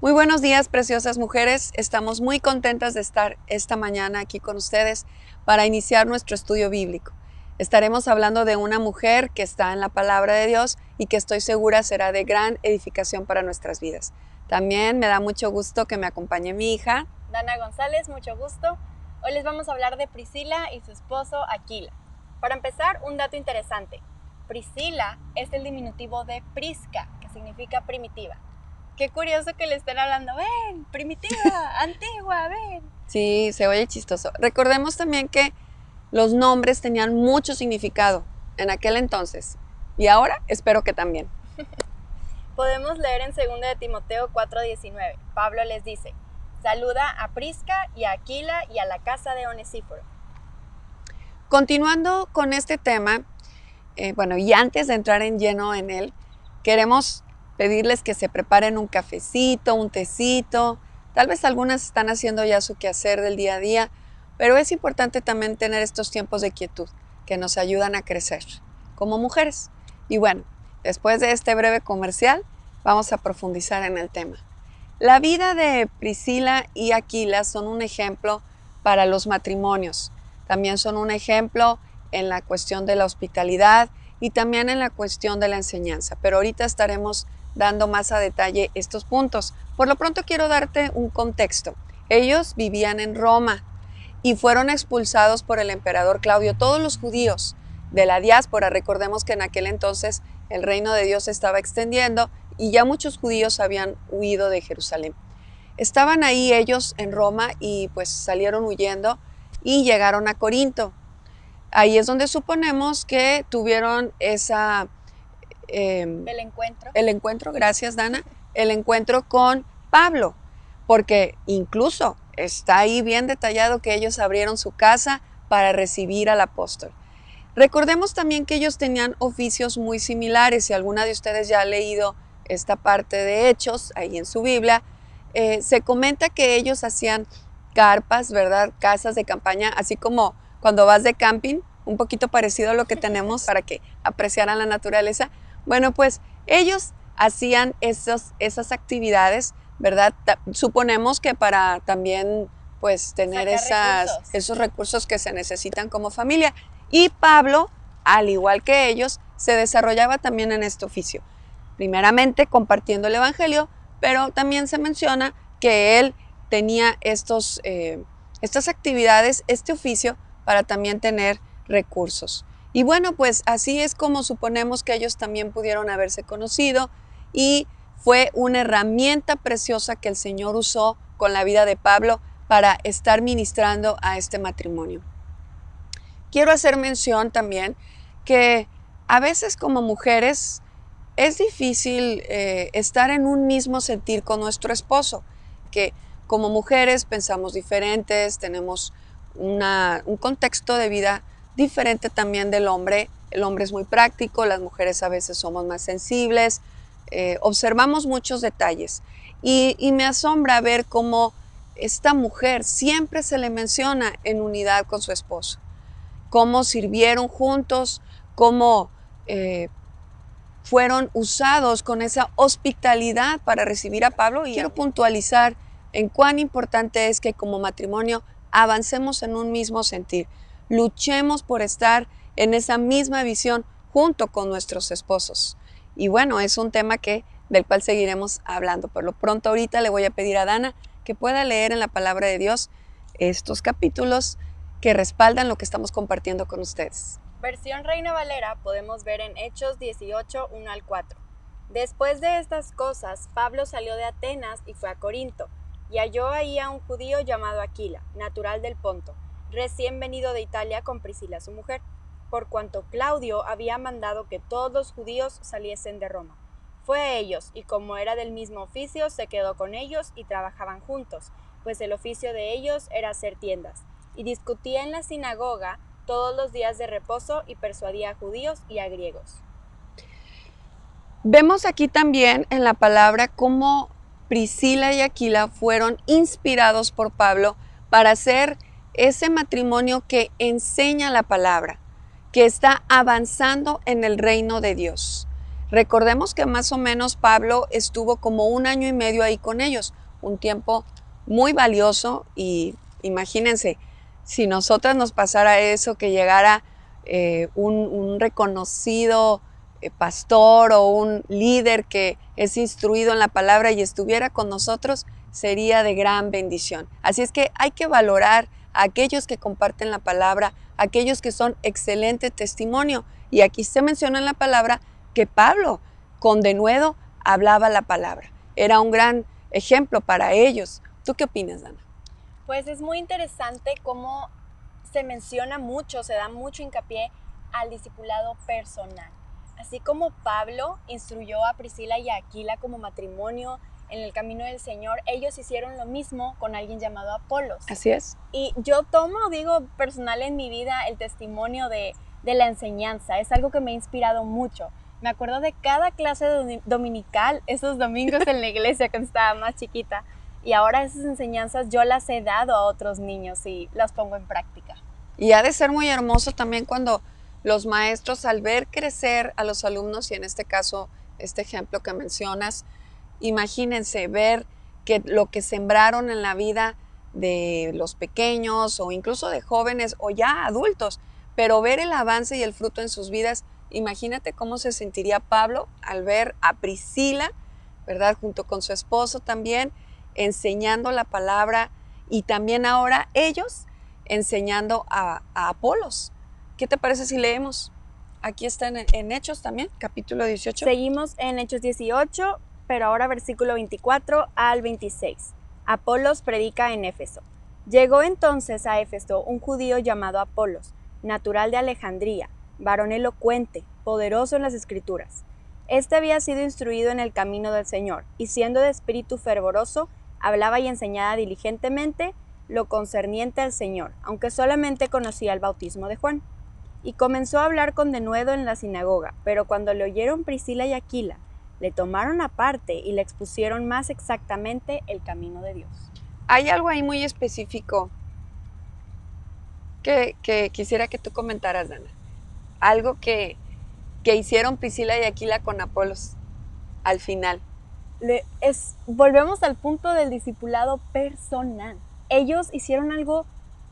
Muy buenos días, preciosas mujeres. Estamos muy contentas de estar esta mañana aquí con ustedes para iniciar nuestro estudio bíblico. Estaremos hablando de una mujer que está en la palabra de Dios y que estoy segura será de gran edificación para nuestras vidas. También me da mucho gusto que me acompañe mi hija, Dana González, mucho gusto. Hoy les vamos a hablar de Priscila y su esposo Aquila. Para empezar, un dato interesante. Priscila es el diminutivo de Prisca, que significa primitiva. Qué curioso que le estén hablando, ven, primitiva, antigua, ven. Sí, se oye chistoso. Recordemos también que los nombres tenían mucho significado en aquel entonces y ahora espero que también. Podemos leer en 2 de Timoteo 4:19. Pablo les dice, saluda a Prisca y a Aquila y a la casa de Onesíforo. Continuando con este tema, y antes de entrar en lleno en él, queremos pedirles que se preparen un cafecito, un tecito. Tal vez algunas están haciendo ya su quehacer del día a día, pero es importante también tener estos tiempos de quietud que nos ayudan a crecer como mujeres. Y bueno, después de este breve comercial, vamos a profundizar en el tema. La vida de Priscila y Aquila son un ejemplo para los matrimonios. También son un ejemplo en la cuestión de la hospitalidad y también en la cuestión de la enseñanza. Pero ahorita estaremos dando más a detalle estos puntos. Por lo pronto quiero darte un contexto. Ellos vivían en Roma y fueron expulsados por el emperador Claudio. Todos los judíos de la diáspora, recordemos que en aquel entonces el reino de Dios se estaba extendiendo y ya muchos judíos habían huido de Jerusalén. Estaban ahí ellos en Roma y pues salieron huyendo y llegaron a Corinto. Ahí es donde suponemos que tuvieron el encuentro, gracias Dana, el encuentro con Pablo, porque incluso está ahí bien detallado que ellos abrieron su casa para recibir al apóstol. Recordemos también que ellos tenían oficios muy similares. Si alguna de ustedes ya ha leído esta parte de Hechos, ahí en su Biblia, se comenta que ellos hacían carpas, ¿verdad? Casas de campaña, así como cuando vas de camping, un poquito parecido a lo que tenemos para que apreciaran la naturaleza. Bueno, pues ellos hacían esas actividades, ¿verdad? Suponemos que para también pues tener esos recursos que se necesitan como familia. Y Pablo, al igual que ellos, se desarrollaba también en este oficio. Primeramente compartiendo el evangelio, pero también se menciona que él tenía estas actividades, este oficio, para también tener recursos. Y bueno, pues así es como suponemos que ellos también pudieron haberse conocido y fue una herramienta preciosa que el Señor usó con la vida de Pablo para estar ministrando a este matrimonio. Quiero hacer mención también que a veces como mujeres es difícil estar en un mismo sentir con nuestro esposo, que como mujeres pensamos diferentes, tenemos un contexto de vida diferente también del hombre. El hombre es muy práctico, las mujeres a veces somos más sensibles, observamos muchos detalles y me asombra ver cómo esta mujer siempre se le menciona en unidad con su esposo, cómo sirvieron juntos, cómo fueron usados con esa hospitalidad para recibir a Pablo. Y quiero puntualizar en cuán importante es que como matrimonio avancemos en un mismo sentir, luchemos por estar en esa misma visión junto con nuestros esposos. Y bueno, es un tema del cual seguiremos hablando. Por lo pronto ahorita le voy a pedir a Dana que pueda leer en la palabra de Dios estos capítulos que respaldan lo que estamos compartiendo con ustedes. Versión Reina Valera podemos ver en Hechos 18, 1 al 4. Después de estas cosas, Pablo salió de Atenas y fue a Corinto, y halló ahí a un judío llamado Aquila, natural del Ponto, recién venido de Italia con Priscila su mujer, por cuanto Claudio había mandado que todos los judíos saliesen de Roma. Fue a ellos, y como era del mismo oficio, se quedó con ellos y trabajaban juntos, pues el oficio de ellos era hacer tiendas, y discutía en la sinagoga todos los días de reposo y persuadía a judíos y a griegos. Vemos aquí también en la palabra cómo Priscila y Aquila fueron inspirados por Pablo para hacer ese matrimonio que enseña la palabra, que está avanzando en el reino de Dios. Recordemos que más o menos Pablo estuvo como 1 año y medio ahí con ellos, un tiempo muy valioso, y imagínense, si nosotras nos pasara eso, que llegara un reconocido pastor o un líder que es instruido en la palabra y estuviera con nosotros, sería de gran bendición. Así es que hay que valorar a aquellos que comparten la palabra, aquellos que son excelente testimonio. Y aquí se menciona en la palabra que Pablo con denuedo hablaba la palabra. Era un gran ejemplo para ellos. ¿Tú qué opinas, Dana? Pues es muy interesante cómo se menciona mucho, se da mucho hincapié al discipulado personal. Así como Pablo instruyó a Priscila y a Aquila como matrimonio en el camino del Señor, ellos hicieron lo mismo con alguien llamado Apolos. Así es. Y yo tomo, personal en mi vida el testimonio de la enseñanza. Es algo que me ha inspirado mucho. Me acuerdo de cada clase dominical, esos domingos en la iglesia cuando estaba más chiquita. Y ahora esas enseñanzas yo las he dado a otros niños y las pongo en práctica. Y ha de ser muy hermoso también cuando los maestros, al ver crecer a los alumnos, y en este caso, este ejemplo que mencionas, imagínense ver que lo que sembraron en la vida de los pequeños o incluso de jóvenes o ya adultos, pero ver el avance y el fruto en sus vidas. Imagínate cómo se sentiría Pablo al ver a Priscila, ¿verdad? Junto con su esposo también, enseñando la palabra, y también ahora ellos enseñando a Apolos. ¿Qué te parece si leemos? Aquí está en Hechos también, capítulo 18. Seguimos en Hechos 18, pero ahora versículo 24 al 26. Apolos predica en Éfeso. Llegó entonces a Éfeso un judío llamado Apolos, natural de Alejandría, varón elocuente, poderoso en las Escrituras. Este había sido instruido en el camino del Señor, y siendo de espíritu fervoroso, hablaba y enseñaba diligentemente lo concerniente al Señor, aunque solamente conocía el bautismo de Juan. Y comenzó a hablar con denuedo en la sinagoga, pero cuando le oyeron Priscila y Aquila, le tomaron aparte y le expusieron más exactamente el camino de Dios. Hay algo ahí muy específico que quisiera que tú comentaras, Dana. Algo que hicieron Priscila y Aquila con Apolos al final. Volvemos al punto del discipulado personal. Ellos hicieron algo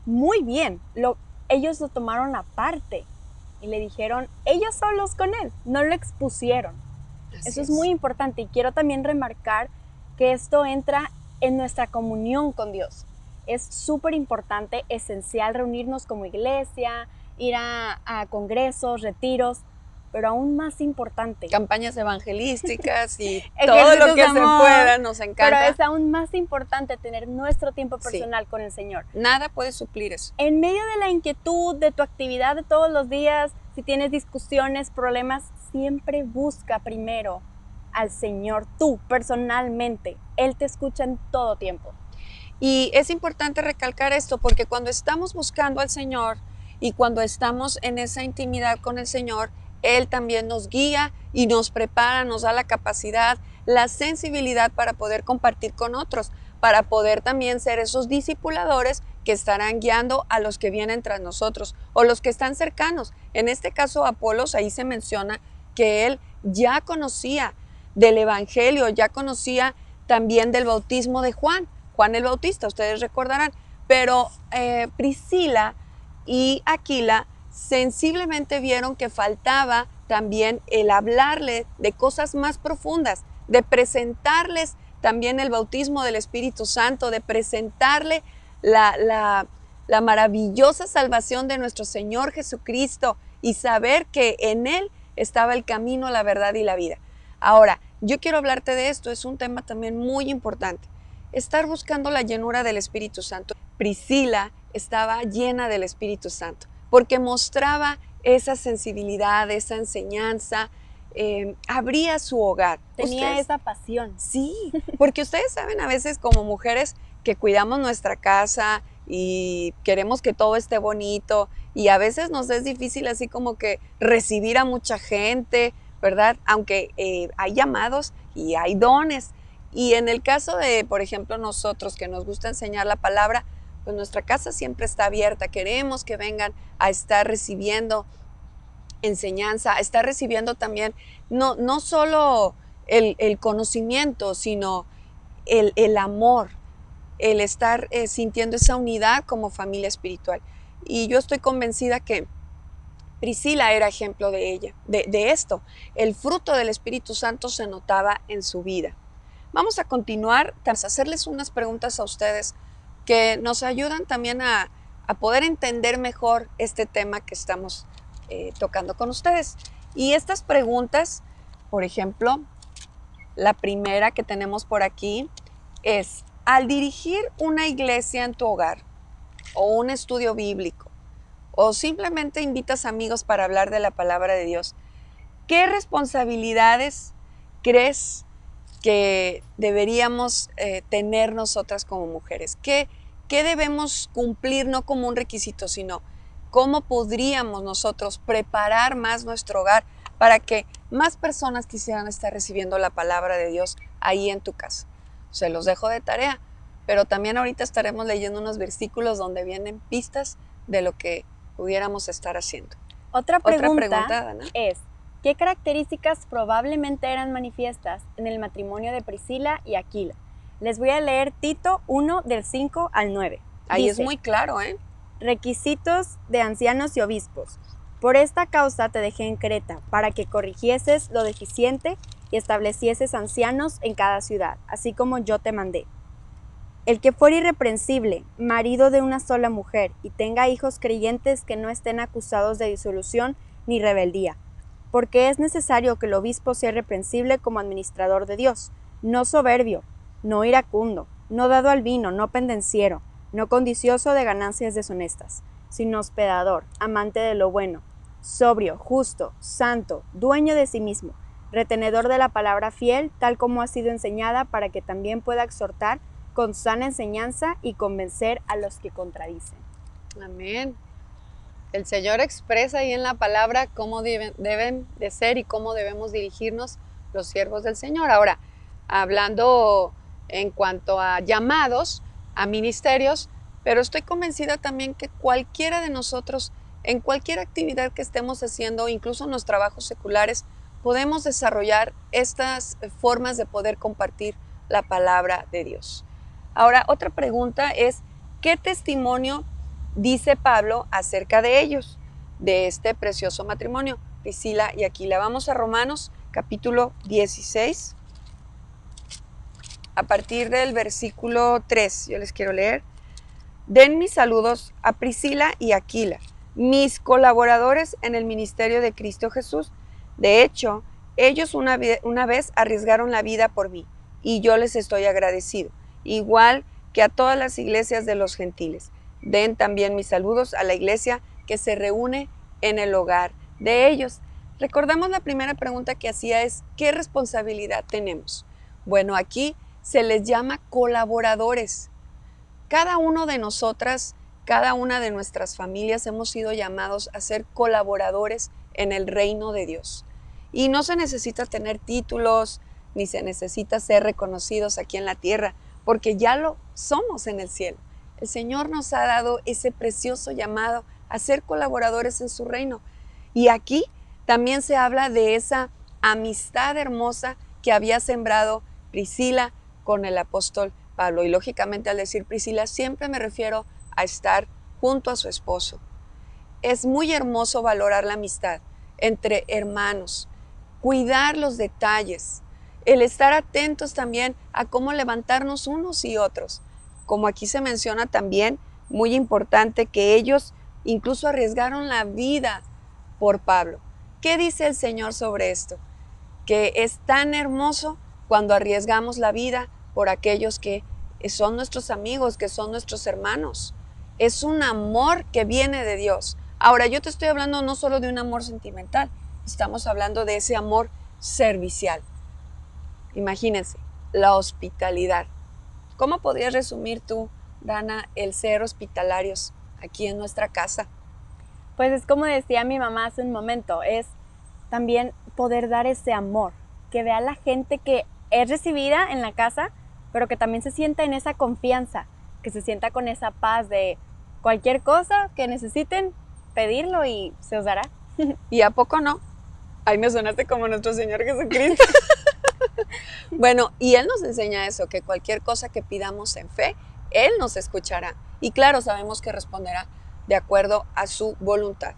muy bien. Ellos lo tomaron aparte y le dijeron ellos solos con él, no lo expusieron. Eso es muy importante, y quiero también remarcar que esto entra en nuestra comunión con Dios. Es súper importante, esencial reunirnos como iglesia, ir a congresos, retiros, pero aún más importante, campañas evangelísticas y todo lo que se pueda, nos encanta. Pero es aún más importante tener nuestro tiempo personal con el Señor. Nada puede suplir eso. En medio de la inquietud de tu actividad de todos los días, si tienes discusiones, problemas, siempre busca primero al Señor, tú personalmente. Él te escucha en todo tiempo. Y es importante recalcar esto, porque cuando estamos buscando al Señor y cuando estamos en esa intimidad con el Señor, Él también nos guía y nos prepara, nos da la capacidad, la sensibilidad para poder compartir con otros, para poder también ser esos discipuladores que estarán guiando a los que vienen tras nosotros o los que están cercanos. En este caso, Apolos, ahí se menciona que él ya conocía del Evangelio, ya conocía también del bautismo de Juan el Bautista, ustedes recordarán, pero Priscila y Aquila sensiblemente vieron que faltaba también el hablarle de cosas más profundas, de presentarles también el bautismo del Espíritu Santo, de presentarle la maravillosa salvación de nuestro Señor Jesucristo y saber que en Él estaba el camino, la verdad y la vida. Ahora, yo quiero hablarte de esto, es un tema también muy importante. Estar buscando la llenura del Espíritu Santo. Priscila estaba llena del Espíritu Santo porque mostraba esa sensibilidad, esa enseñanza, abría su hogar. Tenía esa pasión. Sí, porque ustedes saben a veces como mujeres que cuidamos nuestra casa y queremos que todo esté bonito, y a veces nos es difícil así como que recibir a mucha gente, ¿verdad? Aunque hay llamados y hay dones. Y en el caso de, por ejemplo, nosotros que nos gusta enseñar la palabra, pues nuestra casa siempre está abierta. Queremos que vengan a estar recibiendo enseñanza, está recibiendo también no solo el conocimiento, sino el amor, el estar sintiendo esa unidad como familia espiritual. Y yo estoy convencida que Priscila era ejemplo de ella, de esto. El fruto del Espíritu Santo se notaba en su vida. Vamos a continuar, a hacerles unas preguntas a ustedes que nos ayudan también a poder entender mejor este tema que estamos tocando con ustedes. Y estas preguntas, por ejemplo, la primera que tenemos por aquí es: al dirigir una iglesia en tu hogar o un estudio bíblico, o simplemente invitas amigos para hablar de la palabra de Dios, ¿qué responsabilidades crees que deberíamos tener nosotras como mujeres? ¿Qué debemos cumplir, no como un requisito, sino cómo podríamos nosotros preparar más nuestro hogar para que más personas quisieran estar recibiendo la palabra de Dios ahí en tu casa? Se los dejo de tarea, pero también ahorita estaremos leyendo unos versículos donde vienen pistas de lo que pudiéramos estar haciendo. Otra pregunta Dana, es: ¿qué características probablemente eran manifiestas en el matrimonio de Priscila y Aquila? Les voy a leer Tito 1 del 5 al 9. Ahí Dice: es muy claro, requisitos de ancianos y obispos. Por esta causa te dejé en Creta, para que corrigieses lo deficiente y establecieses ancianos en cada ciudad, así como yo te mandé. El que fuera irreprensible, marido de una sola mujer, y tenga hijos creyentes que no estén acusados de disolución ni rebeldía, porque es necesario que el obispo sea irreprensible como administrador de Dios, no soberbio, no iracundo, no dado al vino, no pendenciero, no codicioso de ganancias deshonestas, sino hospedador, amante de lo bueno, sobrio, justo, santo, dueño de sí mismo, retenedor de la palabra fiel, tal como ha sido enseñada, para que también pueda exhortar con sana enseñanza y convencer a los que contradicen. Amén. El Señor expresa ahí en la palabra cómo deben de ser y cómo debemos dirigirnos los siervos del Señor. Ahora, hablando en cuanto a llamados, a ministerios, pero estoy convencida también que cualquiera de nosotros, en cualquier actividad que estemos haciendo, incluso en los trabajos seculares, podemos desarrollar estas formas de poder compartir la palabra de Dios. Ahora, otra pregunta es: ¿qué testimonio dice Pablo acerca de ellos, de este precioso matrimonio, Priscila y Aquila? Vamos a Romanos capítulo 16, a partir del versículo 3, yo les quiero leer. Den mis saludos a Priscila y Aquila, mis colaboradores en el ministerio de Cristo Jesús. De hecho, ellos una vez arriesgaron la vida por mí, y yo les estoy agradecido, igual que a todas las iglesias de los gentiles. Den también mis saludos a la iglesia que se reúne en el hogar de ellos. Recordamos la primera pregunta que hacía es: ¿qué responsabilidad tenemos? Bueno, aquí se les llama colaboradores. Cada uno de nosotras, cada una de nuestras familias hemos sido llamados a ser colaboradores en el reino de Dios. Y no se necesita tener títulos, ni se necesita ser reconocidos aquí en la tierra, porque ya lo somos en el cielo. El Señor nos ha dado ese precioso llamado a ser colaboradores en su reino. Y aquí también se habla de esa amistad hermosa que había sembrado Priscila con el apóstol Pablo. Y lógicamente, al decir Priscila, siempre me refiero a estar junto a su esposo. Es muy hermoso valorar la amistad entre hermanos, cuidar los detalles, el estar atentos también a cómo levantarnos unos y otros. Como aquí se menciona también, muy importante, que ellos incluso arriesgaron la vida por Pablo. ¿Qué dice el Señor sobre esto? Que es tan hermoso cuando arriesgamos la vida por aquellos que son nuestros amigos, que son nuestros hermanos. Es un amor que viene de Dios. Ahora, yo te estoy hablando no solo de un amor sentimental, estamos hablando de ese amor servicial. Imagínense, la hospitalidad. ¿Cómo podrías resumir tú, Dana, el ser hospitalarios aquí en nuestra casa? Pues es como decía mi mamá hace un momento, es también poder dar ese amor, que vea la gente que es recibida en la casa, pero que también se sienta en esa confianza, que se sienta con esa paz de cualquier cosa que necesiten, pedirlo y se os dará. ¿Y a poco no? Ay, me sonaste como nuestro Señor Jesucristo. Bueno, y Él nos enseña eso, que cualquier cosa que pidamos en fe, Él nos escuchará. Y claro, sabemos que responderá de acuerdo a su voluntad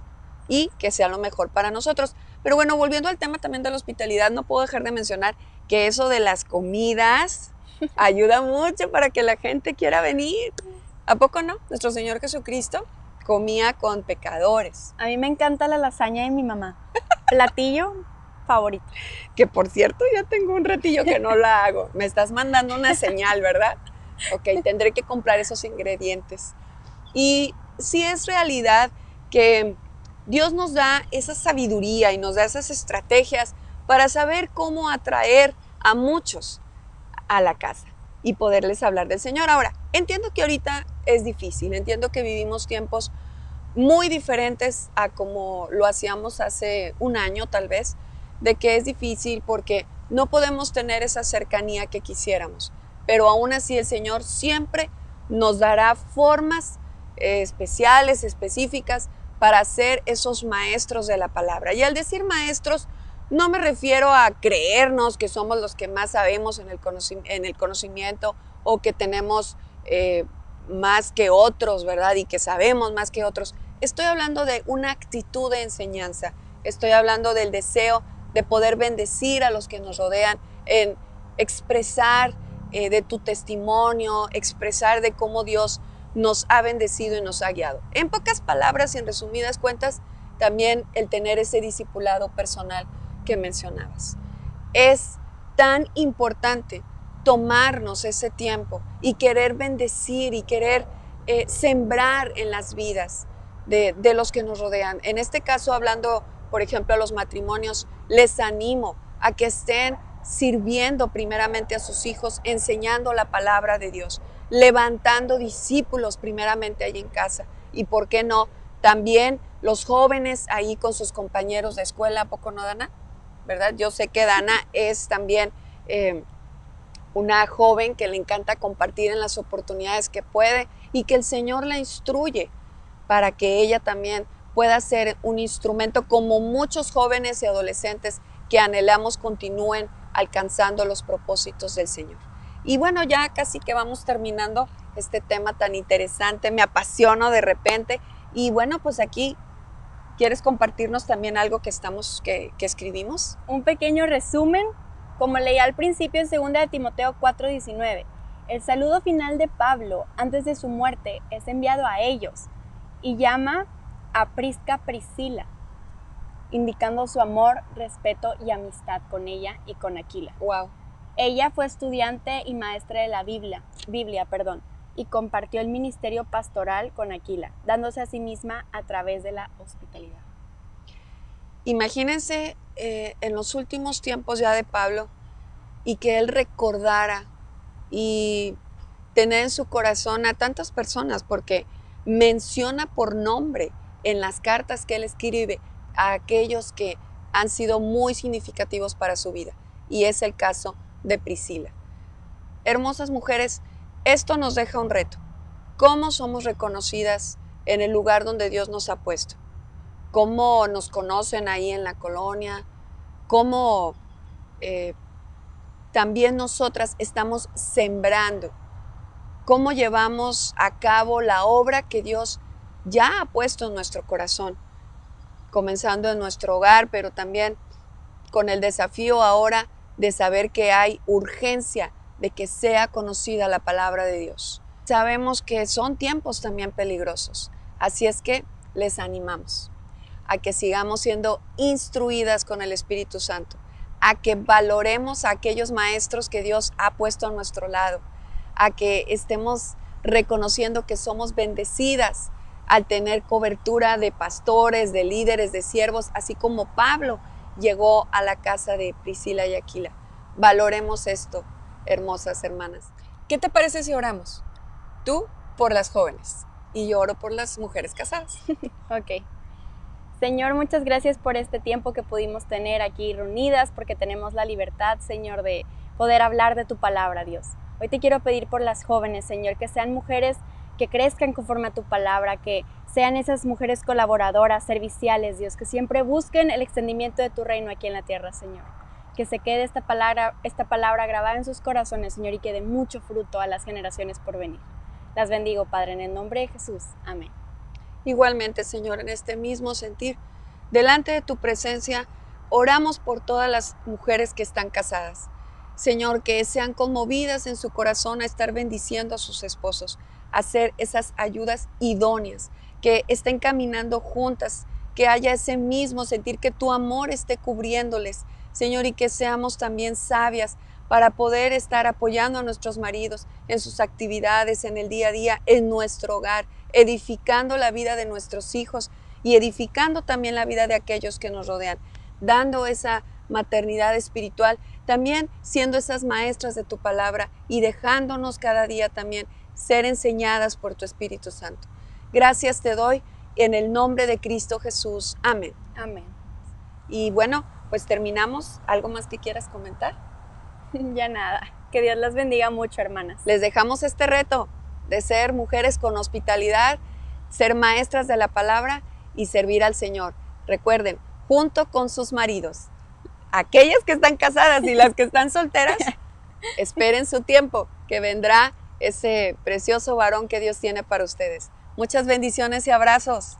y que sea lo mejor para nosotros. Pero bueno, volviendo al tema también de la hospitalidad, no puedo dejar de mencionar que eso de las comidas ayuda mucho para que la gente quiera venir. ¿A poco no? Nuestro Señor Jesucristo comía con pecadores. A mí me encanta la lasaña de mi mamá. Platillo favorito. Que por cierto, ya tengo un ratillo que no la hago. Me estás mandando una señal, ¿verdad? Ok, tendré que comprar esos ingredientes. Y sí es realidad que Dios nos da esa sabiduría y nos da esas estrategias para saber cómo atraer a muchos a la casa y poderles hablar del Señor. Ahora, entiendo que ahorita es difícil, entiendo que vivimos tiempos muy diferentes a como lo hacíamos hace un año tal vez, de que es difícil porque no podemos tener esa cercanía que quisiéramos, pero aún así el Señor siempre nos dará formas especiales, específicas para ser esos maestros de la palabra. Y al decir maestros, no me refiero a creernos que somos los que más sabemos en el conocimiento o que tenemos más que otros, ¿verdad? Y que sabemos más que otros. Estoy hablando de una actitud de enseñanza. Estoy hablando del deseo de poder bendecir a los que nos rodean, en expresar de tu testimonio, expresar de cómo Dios nos ha bendecido y nos ha guiado. En pocas palabras y en resumidas cuentas, también el tener ese discipulado personal que mencionabas. Es tan importante tomarnos ese tiempo y querer bendecir y querer sembrar en las vidas de los que nos rodean. En este caso, hablando, por ejemplo, a los matrimonios, les animo a que estén sirviendo primeramente a sus hijos, enseñando la palabra de Dios, levantando discípulos primeramente ahí en casa. Y por qué no, también los jóvenes ahí con sus compañeros de escuela. ¿A poco no, Dana? ¿Verdad? Yo sé que Dana es también una joven que le encanta compartir en las oportunidades que puede y que el Señor la instruye para que ella también pueda ser un instrumento, como muchos jóvenes y adolescentes que anhelamos continúen alcanzando los propósitos del Señor. Y bueno, ya casi que vamos terminando este tema tan interesante, me apasiono de repente. Y bueno, pues aquí, ¿quieres compartirnos también algo que escribimos? Un pequeño resumen, como leí al principio en 2 de Timoteo 4:19. El saludo final de Pablo antes de su muerte es enviado a ellos y llama a Priscila, indicando su amor, respeto y amistad con ella y con Aquila. Wow. Ella fue estudiante y maestra de la Biblia, y compartió el ministerio pastoral con Aquila, dándose a sí misma a través de la hospitalidad. Imagínense en los últimos tiempos ya de Pablo y que él recordara y tener en su corazón a tantas personas, porque menciona por nombre en las cartas que él escribe a aquellos que han sido muy significativos para su vida. Y es el caso de Priscila. Hermosas mujeres, esto nos deja un reto. ¿Cómo somos reconocidas en el lugar donde Dios nos ha puesto? ¿Cómo nos conocen ahí en la colonia? ¿Cómo también nosotras estamos sembrando? ¿Cómo llevamos a cabo la obra que Dios ya ha puesto en nuestro corazón? Comenzando en nuestro hogar, pero también con el desafío ahora de saber que hay urgencia de que sea conocida la palabra de Dios. Sabemos que son tiempos también peligrosos, así es que les animamos a que sigamos siendo instruidas con el Espíritu Santo, a que valoremos a aquellos maestros que Dios ha puesto a nuestro lado, a que estemos reconociendo que somos bendecidas al tener cobertura de pastores, de líderes, de siervos, así como Pablo llegó a la casa de Priscila y Aquila. Valoremos esto, hermosas hermanas. ¿Qué te parece si oramos? Tú por las jóvenes y yo oro por las mujeres casadas. Ok. Señor, muchas gracias por este tiempo que pudimos tener aquí reunidas, porque tenemos la libertad, Señor, de poder hablar de tu palabra, Dios. Hoy te quiero pedir por las jóvenes, Señor, que sean mujeres que crezcan conforme a tu palabra, que sean esas mujeres colaboradoras, serviciales, Dios, que siempre busquen el extendimiento de tu reino aquí en la tierra, Señor. Que se quede esta palabra grabada en sus corazones, Señor, y que dé mucho fruto a las generaciones por venir. Las bendigo, Padre, en el nombre de Jesús. Amén. Igualmente, Señor, en este mismo sentir, delante de tu presencia, oramos por todas las mujeres que están casadas. Señor, que sean conmovidas en su corazón a estar bendiciendo a sus esposos, a hacer esas ayudas idóneas, que estén caminando juntas, que haya ese mismo sentir, que tu amor esté cubriéndoles, Señor, y que seamos también sabias para poder estar apoyando a nuestros maridos en sus actividades, en el día a día, en nuestro hogar, edificando la vida de nuestros hijos y edificando también la vida de aquellos que nos rodean, dando esa maternidad espiritual, también siendo esas maestras de tu palabra y dejándonos cada día también ser enseñadas por tu Espíritu Santo. Gracias te doy en el nombre de Cristo Jesús. Amén. Amén. Y bueno, pues terminamos. ¿Algo más que quieras comentar? Ya nada. Que Dios las bendiga mucho, hermanas. Les dejamos este reto de ser mujeres con hospitalidad, ser maestras de la palabra y servir al Señor. Recuerden, junto con sus maridos. Aquellas que están casadas y las que están solteras, esperen su tiempo, que vendrá ese precioso varón que Dios tiene para ustedes. Muchas bendiciones y abrazos.